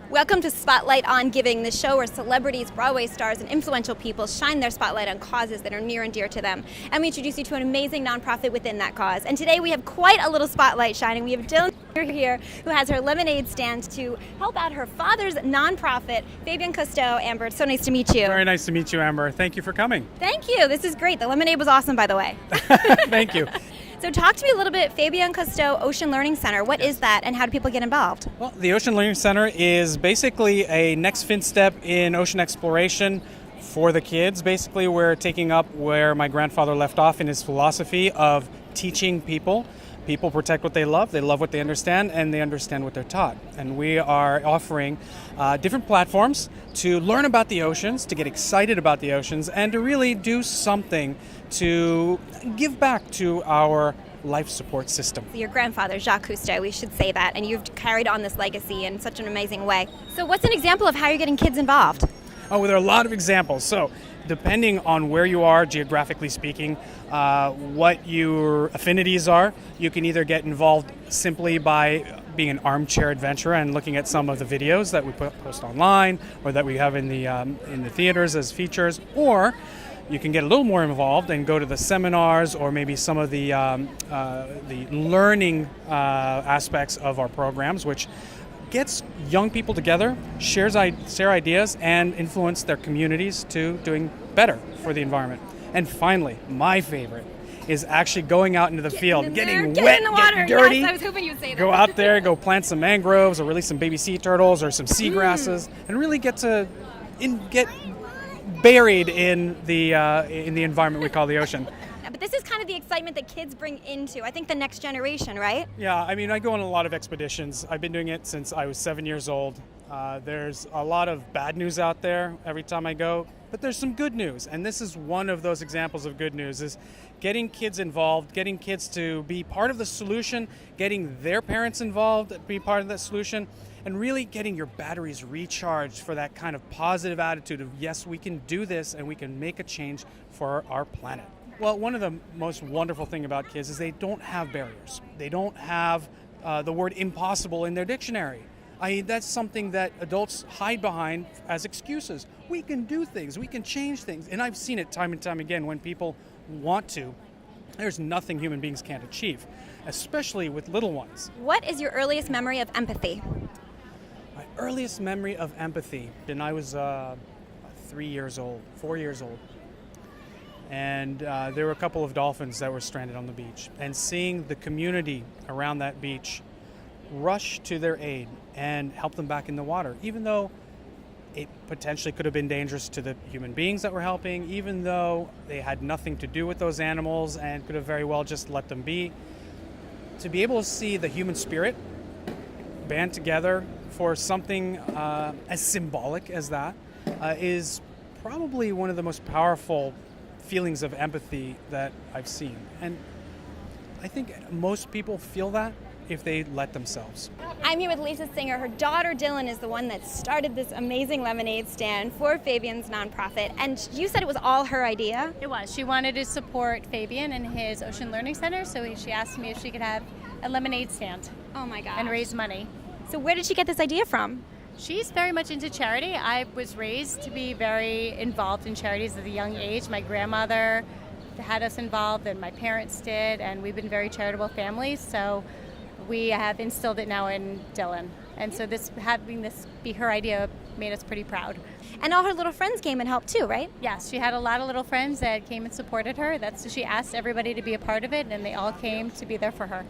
Welcome to Spotlight on Giving, the show where celebrities, Broadway stars, and influential people shine their spotlight on causes that are near and dear to them. And we introduce you to an amazing nonprofit within that cause. And today we have quite a little spotlight shining. We have Dylan here who has her lemonade stand to help out her father's nonprofit, Fabian Cousteau. Amber, it's so nice to meet you. Very nice to meet you, Amber. Thank you for coming. Thank you. This is great. The lemonade was awesome, by the way. Thank you. So talk to me a little bit, Fabian Cousteau Ocean Learning Center. What is that and how do people get involved? Well, the Ocean Learning Center is basically a next fin step in ocean exploration for the kids. Basically, we're taking up where my grandfather left off in his philosophy of teaching people. People protect what they love what they understand, and they understand what they're taught. And we are offering different platforms to learn about the oceans, to get excited about the oceans, and to really do something to give back to our life support system. Your grandfather, Jacques Cousteau, we should say that, and you've carried on this legacy in such an amazing way. So what's an example of how you're getting kids involved? Oh, there are a lot of examples. So depending on where you are, geographically speaking, what your affinities are, you can either get involved simply by being an armchair adventurer and looking at some of the videos that we post online or that we have in the theaters as features, or you can get a little more involved and go to the seminars or maybe some of the learning aspects of our programs, which gets young people together, share ideas, and influence their communities to doing better for the environment. And finally, my favorite is actually going out into the field, getting wet, getting dirty. Yes, I was hoping you'd say that. Go out there, go plant some mangroves or release some baby sea turtles or some seagrasses, and really get buried in the environment we call the ocean. But this is kind of the excitement that kids bring into, I think, the next generation, right? Yeah, I mean, I go on a lot of expeditions. I've been doing it since I was 7 years old. There's a lot of bad news out there every time I go, but there's some good news. And this is one of those examples of good news, is getting kids involved, getting kids to be part of the solution, getting their parents involved, be part of that solution, and really getting your batteries recharged for that kind of positive attitude of, yes, we can do this and we can make a change for our planet. Well, one of the most wonderful things about kids is they don't have barriers. They don't have the word impossible in their dictionary. That's something that adults hide behind as excuses. We can do things, we can change things. And I've seen it time and time again when people want to. There's nothing human beings can't achieve, especially with little ones. What is your earliest memory of empathy? My earliest memory of empathy, when I was 4 years old. And there were a couple of dolphins that were stranded on the beach. And seeing the community around that beach rush to their aid and help them back in the water, even though it potentially could have been dangerous to the human beings that were helping, even though they had nothing to do with those animals and could have very well just let them be. To be able to see the human spirit band together for something as symbolic as that is probably one of the most powerful feelings of empathy that I've seen. And I think most people feel that if they let themselves. I'm here with Lisa Singer. Her daughter Dylan is the one that started this amazing lemonade stand for Fabian's nonprofit, and you said it was all her idea? It was. She wanted to support Fabian and his Ocean Learning Center, so she asked me if she could have a lemonade stand. Oh my gosh. And raise money. So where did she get this idea from? She's very much into charity. I was raised to be very involved in charities at a young age. My grandmother had us involved, and my parents did, and we've been very charitable families, so we have instilled it now in Dylan. And so having this be her idea made us pretty proud. And all her little friends came and helped too, right? Yes, she had a lot of little friends that came and supported her. She asked everybody to be a part of it, and they all came to be there for her.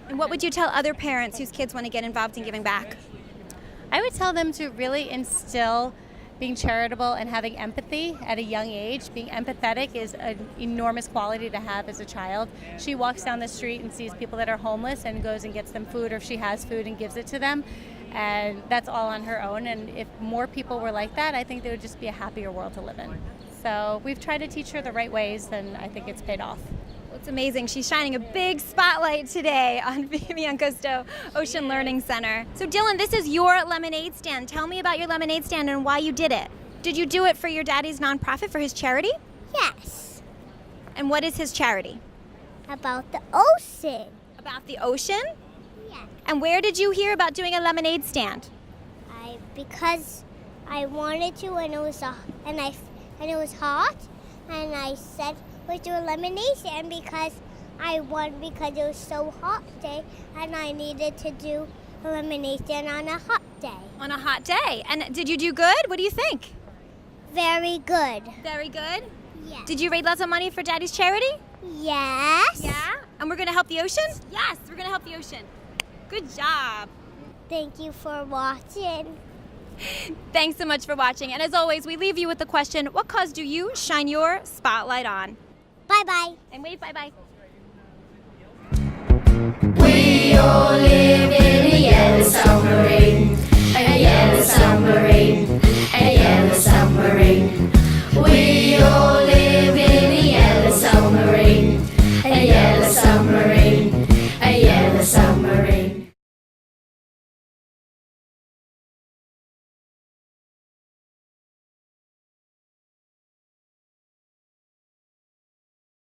And what would you tell other parents whose kids want to get involved in giving back? I would tell them to really instill being charitable and having empathy at a young age. Being empathetic is an enormous quality to have as a child. She walks down the street and sees people that are homeless and goes and gets them food, or if she has food and gives it to them. And that's all on her own. And if more people were like that, I think there would just be a happier world to live in. So we've tried to teach her the right ways, and I think it's paid off. It's amazing. She's shining a big spotlight today on Fabian Cousteau Ocean Learning Center. So Dylan, this is your lemonade stand. Tell me about your lemonade stand and why you did it. Did you do it for your daddy's nonprofit, for his charity? Yes. And what is his charity? About the ocean. About the ocean? Yeah. And where did you hear about doing a lemonade stand? I because I wanted to, and it was and it was hot, and I said let's do elimination because I won because it was so hot day, and I needed to do elimination on a hot day. On a hot day. And did you do good? What do you think? Very good. Very good. Yes. Did you raise lots of money for Daddy's charity? Yes. Yeah. And we're going to help the ocean? Yes, we're going to help the ocean. Good job. Thank you for watching. Thanks so much for watching. And as always, we leave you with the question, what cause do you shine your spotlight on? Bye-bye. And wave bye-bye. We all